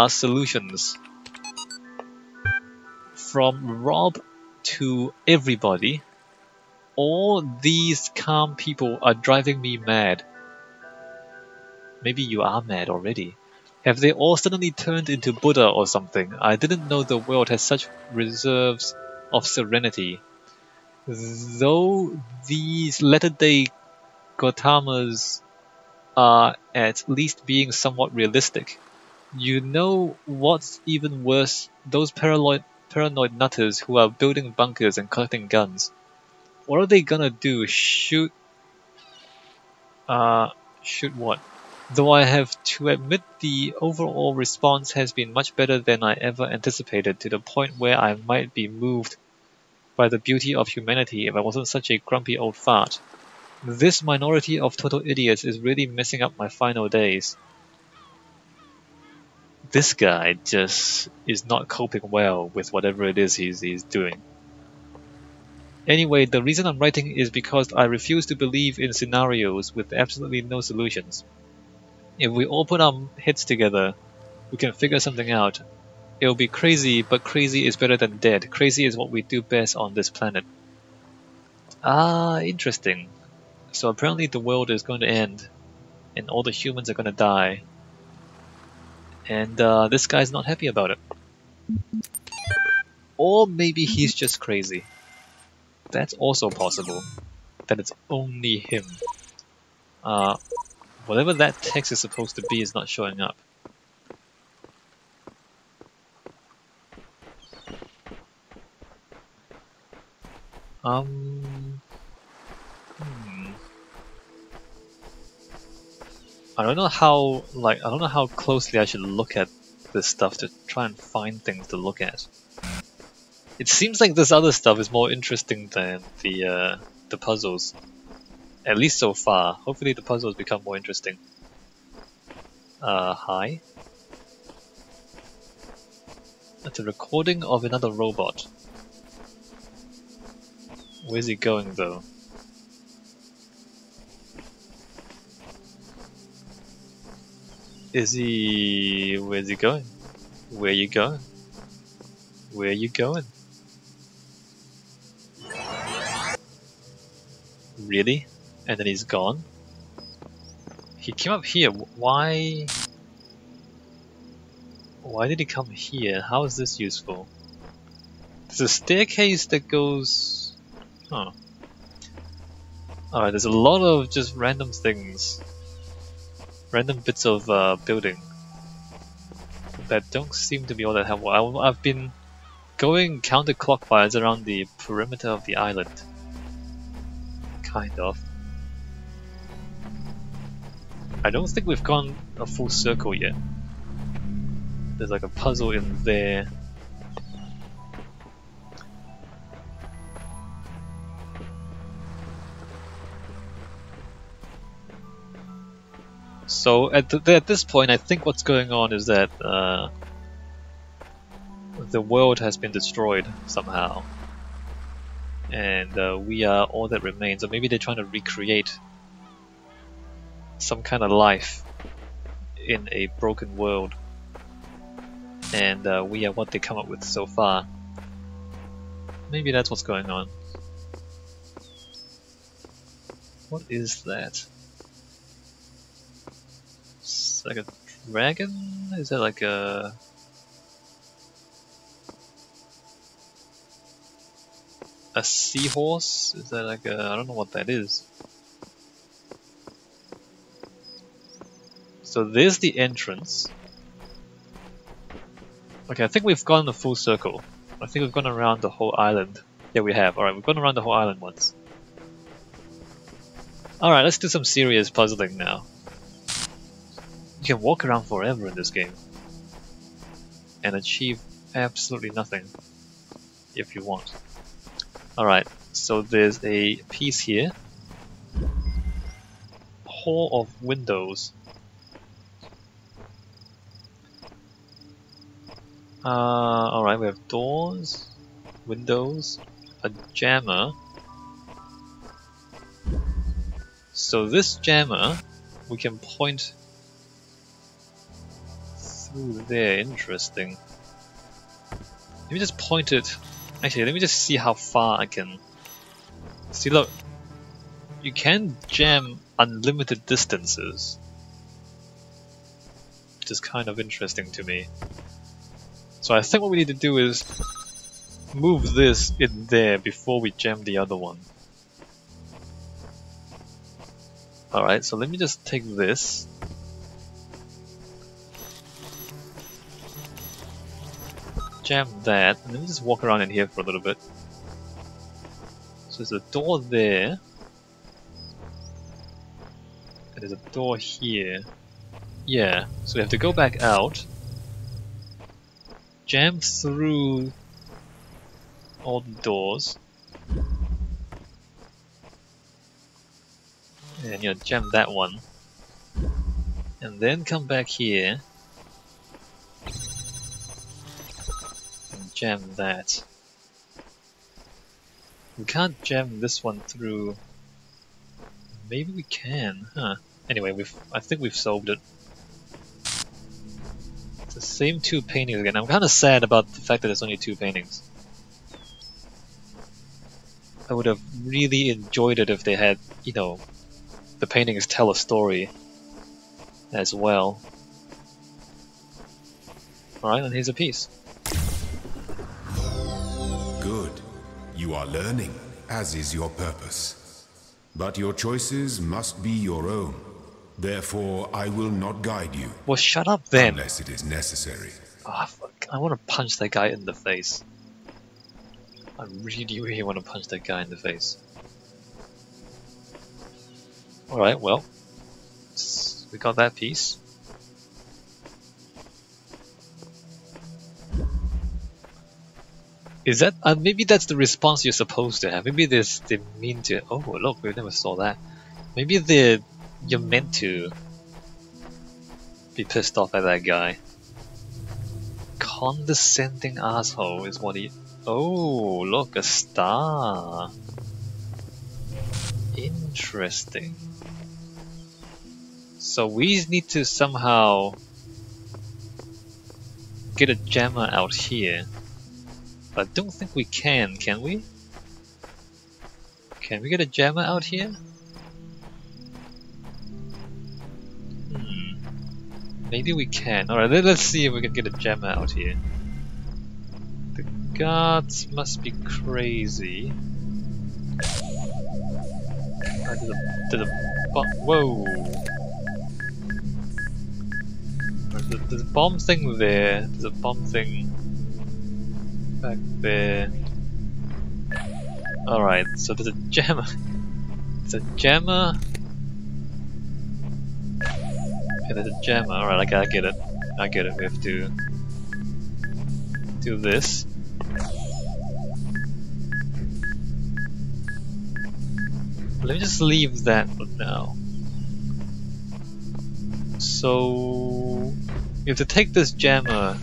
Solutions. From Rob to everybody, all these calm people are driving me mad. Maybe you are mad already. Have they all suddenly turned into Buddha or something? I didn't know the world has such reserves of serenity. Though these latter-day Gautamas are at least being somewhat realistic. You know what's even worse? Those paranoid nutters who are building bunkers and collecting guns. What are they gonna do? Shoot what? Though I have to admit the overall response has been much better than I ever anticipated, to the point where I might be moved by the beauty of humanity if I wasn't such a grumpy old fart. This minority of total idiots is really messing up my final days. This guy just is not coping well with whatever it is he's doing. Anyway, the reason I'm writing is because I refuse to believe in scenarios with absolutely no solutions. If we all put our heads together, we can figure something out. It'll be crazy, but crazy is better than dead. Crazy is what we do best on this planet. Ah, interesting. So apparently the world is going to end, and all the humans are going to die. And this guy's not happy about it. Or maybe he's just crazy. That's also possible. That it's only him. Whatever that text is supposed to be is not showing up. I don't know how closely I should look at this stuff to try and find things to look at. It seems like this other stuff is more interesting than the puzzles. At least so far. Hopefully the puzzles become more interesting. Hi? That's a recording of another robot. Where's he going though? Where's he going? Where you going? Where you going? Really? And then he's gone? He came up here. Why did he come here? How is this useful? There's a staircase that goes... Huh. Alright, there's a lot of just random things. Random bits of building that don't seem to be all that helpful. I've been going counterclockwise around the perimeter of the island. Kind of. I don't think we've gone a full circle yet. There's like a puzzle in there. So at this point, I think what's going on is that the world has been destroyed somehow, and we are all that remains. Or maybe they're trying to recreate some kind of life in a broken world, and we are what they come up with so far. Maybe that's what's going on. What is that? It's like a dragon? Is that like a... a seahorse? Is that like a... I don't know what that is. So there's the entrance. Okay, I think we've gone a full circle. I think we've gone around the whole island. Yeah, we have. Alright, we've gone around the whole island once. Alright, let's do some serious puzzling now. You can walk around forever in this game and achieve absolutely nothing if you want. Alright, so there's a piece here. Hall of windows. Alright, we have doors, windows, a jammer. So this jammer, we can point through there. Interesting. Let me just point it. Actually, let me just see how far I can. See, look. You can jam unlimited distances, which is kind of interesting to me. So I think what we need to do is move this in there before we jam the other one. Alright, so let me just take this. Jam that, and let me just walk around in here for a little bit. So there's a door there. And there's a door here. Yeah, so we have to go back out. Jam through all the doors. And jam that one. And then come back here. And jam that. We can't jam this one through. Maybe we can, huh? Anyway, I think we've solved it. It's the same two paintings again. I'm kind of sad about the fact that there's only two paintings. I would have really enjoyed it if they had, the paintings tell a story as well. Alright, and here's a piece. Good. You are learning, as is your purpose. But your choices must be your own. Therefore, I will not guide you. Well, shut up then. Unless it is necessary. Ah, fuck. I want to punch that guy in the face. I really, really want to punch that guy in the face. Alright, well. We got that piece. Is that... maybe that's the response you're supposed to have. Maybe they mean to... Oh, look, we never saw that. Maybe you're meant to be pissed off at that guy. Condescending asshole is what he... Oh, look, a star. Interesting. So we need to somehow get a jammer out here. But I don't think we can we? Can we get a jammer out here? Maybe we can. Alright, let's see if we can get a jammer out here. The guards must be crazy. Whoa! There's a bomb thing there. There's a bomb thing back there. Alright, so there's a jammer. There's a jammer. And there's a jammer. Alright, I get it. I get it. We have to do this. Let me just leave that for now. So we have to take this jammer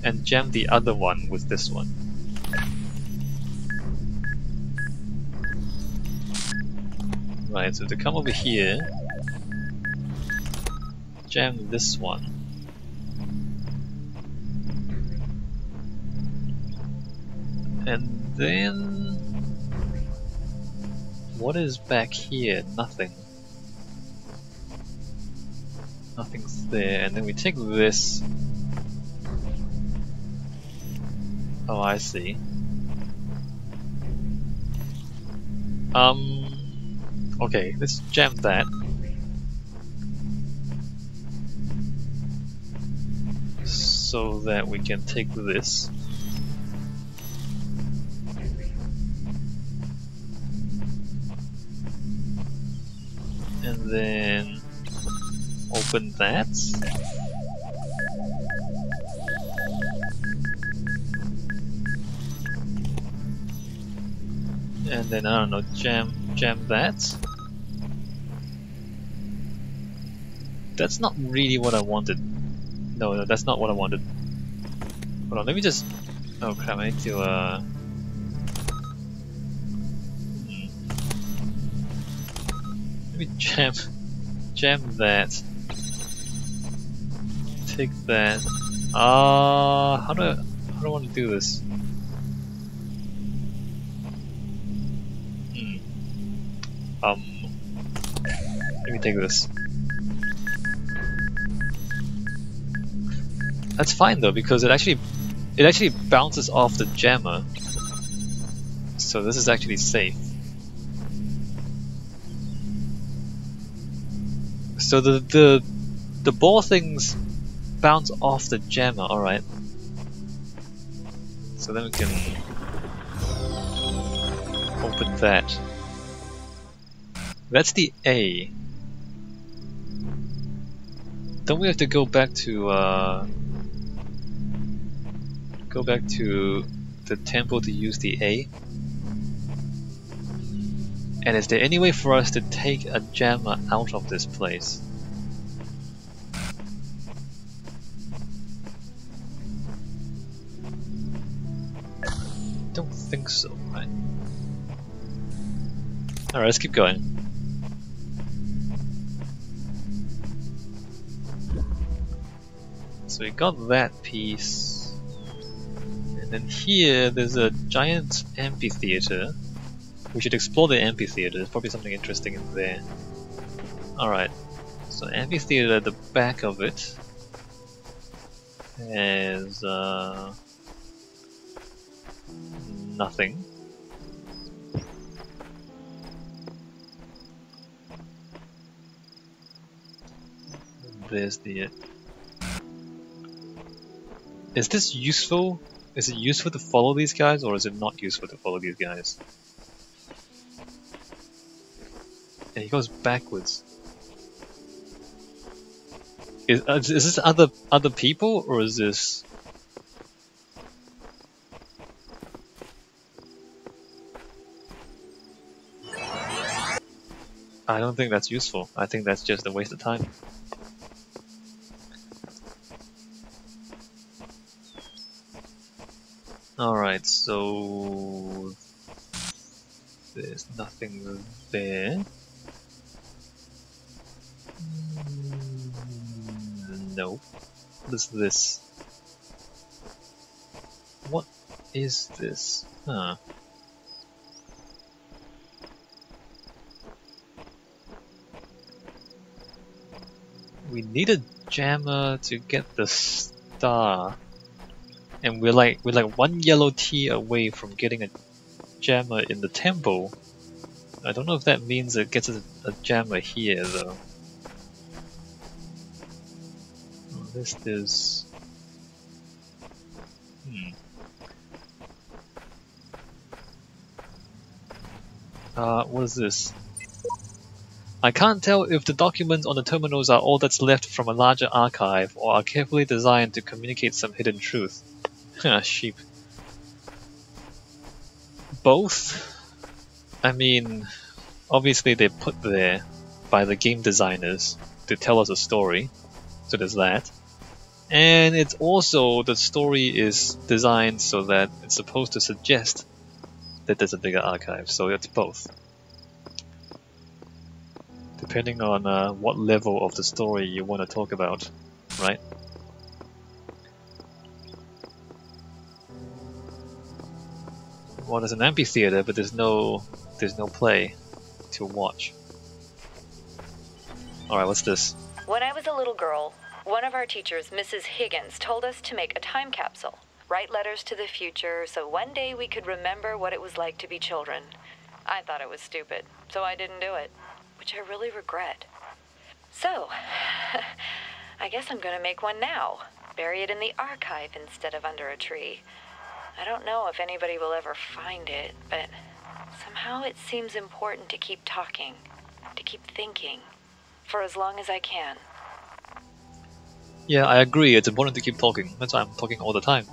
and jam the other one with this one. Right, so to come over here, jam this one. And then what is back here? Nothing. Nothing's there. And then we take this. Oh, I see. Okay, let's jam that. So that we can take this. And then open that. And then I don't know, jam that. That's not really what I wanted. No, that's not what I wanted. Hold on, let me just... Oh crap, I need to Let me jam that. take that. How do I want to do this? Let me take this. That's fine though, because it actually bounces off the jammer. So this is actually safe. So the ball things bounce off the jammer, alright. So then we can open that. That's the A. Don't we have to go back to the temple to use the A? And is there any way for us to take a jammer out of this place? Don't think so, right? Alright, let's keep going. So we got that piece. And then here there's a giant amphitheater. We should explore the amphitheater, there's probably something interesting in there. Alright, so amphitheater at the back of it has nothing. There's the... Is this useful? Is it useful to follow these guys, or is it not useful to follow these guys? And he goes backwards. Is this other people, or is this... I don't think that's useful. I think that's just a waste of time. Alright, so... There's nothing there. No. What is this? What is this? Huh. We need a jammer to get the star. And we're like one yellow tea away from getting a jammer in the temple. I don't know if that means it gets a jammer here though. Oh, this is... what is this? I can't tell if the documents on the terminals are all that's left from a larger archive or are carefully designed to communicate some hidden truth. Sheep. Both? I mean, obviously they're put there by the game designers to tell us a story, so there's that. And it's also, the story is designed so that it's supposed to suggest that there's a bigger archive, so it's both. Depending on what level of the story you want to talk about, right? Well, there's an amphitheater, but there's no play to watch. Alright, what's this? When I was a little girl, one of our teachers, Mrs. Higgins, told us to make a time capsule. Write letters to the future so one day we could remember what it was like to be children. I thought it was stupid, so I didn't do it, which I really regret. So, I guess I'm gonna make one now. Bury it in the archive instead of under a tree. I don't know if anybody will ever find it, but somehow it seems important to keep talking, to keep thinking, for as long as I can. Yeah, I agree, it's important to keep talking. That's why I'm talking all the time.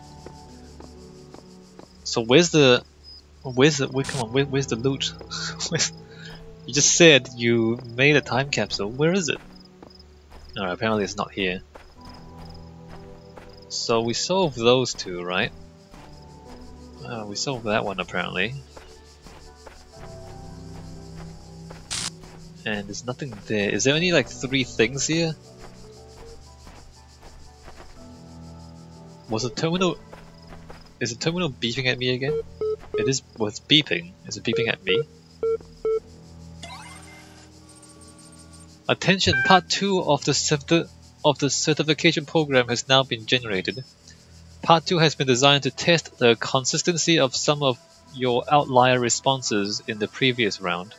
So where's the loot? You just said you made a time capsule. Where is it? Alright, apparently it's not here. So we solved those two, right? We solved that one apparently. And there's nothing there. Is there only like 3 things here? Was the terminal... Is the terminal beeping at me again? It is... was beeping. Is it beeping at me? Attention! Part 2 of the certification program has now been generated. Part 2 has been designed to test the consistency of some of your outlier responses in the previous round.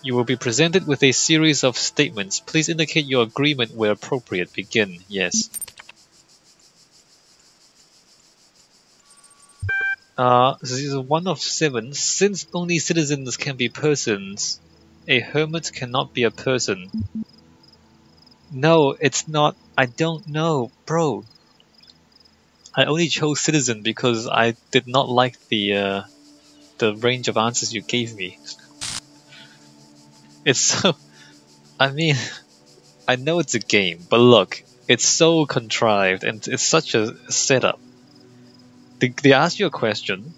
You will be presented with a series of statements. Please indicate your agreement where appropriate. Begin. Yes. This is 1 of 7. Since only citizens can be persons, a hermit cannot be a person. No, it's not. I don't know, bro. I only chose citizen because I did not like the range of answers you gave me. It's so... I mean, I know it's a game, but look, it's so contrived and it's such a setup. They ask you a question,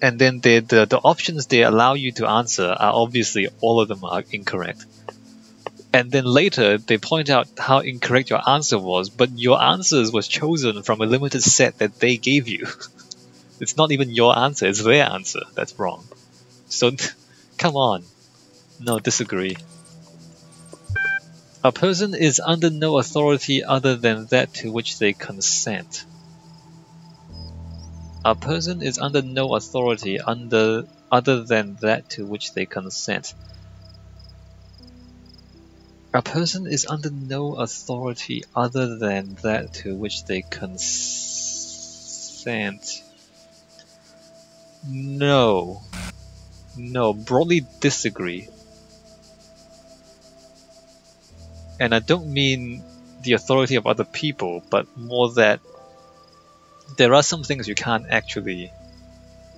and then the options they allow you to answer are obviously all of them are incorrect. And then later they point out how incorrect your answer was, but your answers was chosen from a limited set that they gave you. It's not even your answer, it's their answer that's wrong. So, come on. No, disagree. A person is under no authority other than that to which they consent. A person is under no authority other than that to which they consent. A person is under no authority other than that to which they consent. No. No, broadly disagree. And I don't mean the authority of other people, but more that there are some things you can't actually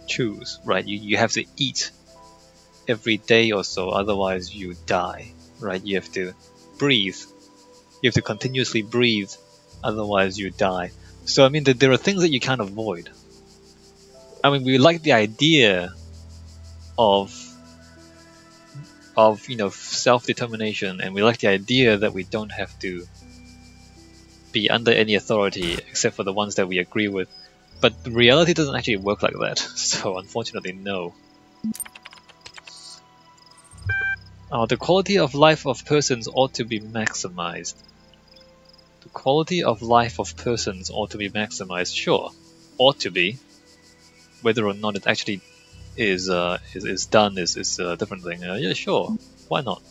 choose, right? You have to eat every day or so, otherwise you die, right? You have to breathe. You have to continuously breathe, otherwise you die. So I mean, there are things that you can't avoid. I mean, we like the idea of self-determination, and we like the idea that we don't have to be under any authority except for the ones that we agree with. But the reality doesn't actually work like that, so unfortunately, no. The quality of life of persons ought to be maximized. The quality of life of persons ought to be maximized. Sure, ought to be. Whether or not it actually is done is a different thing. Yeah, sure. Why not?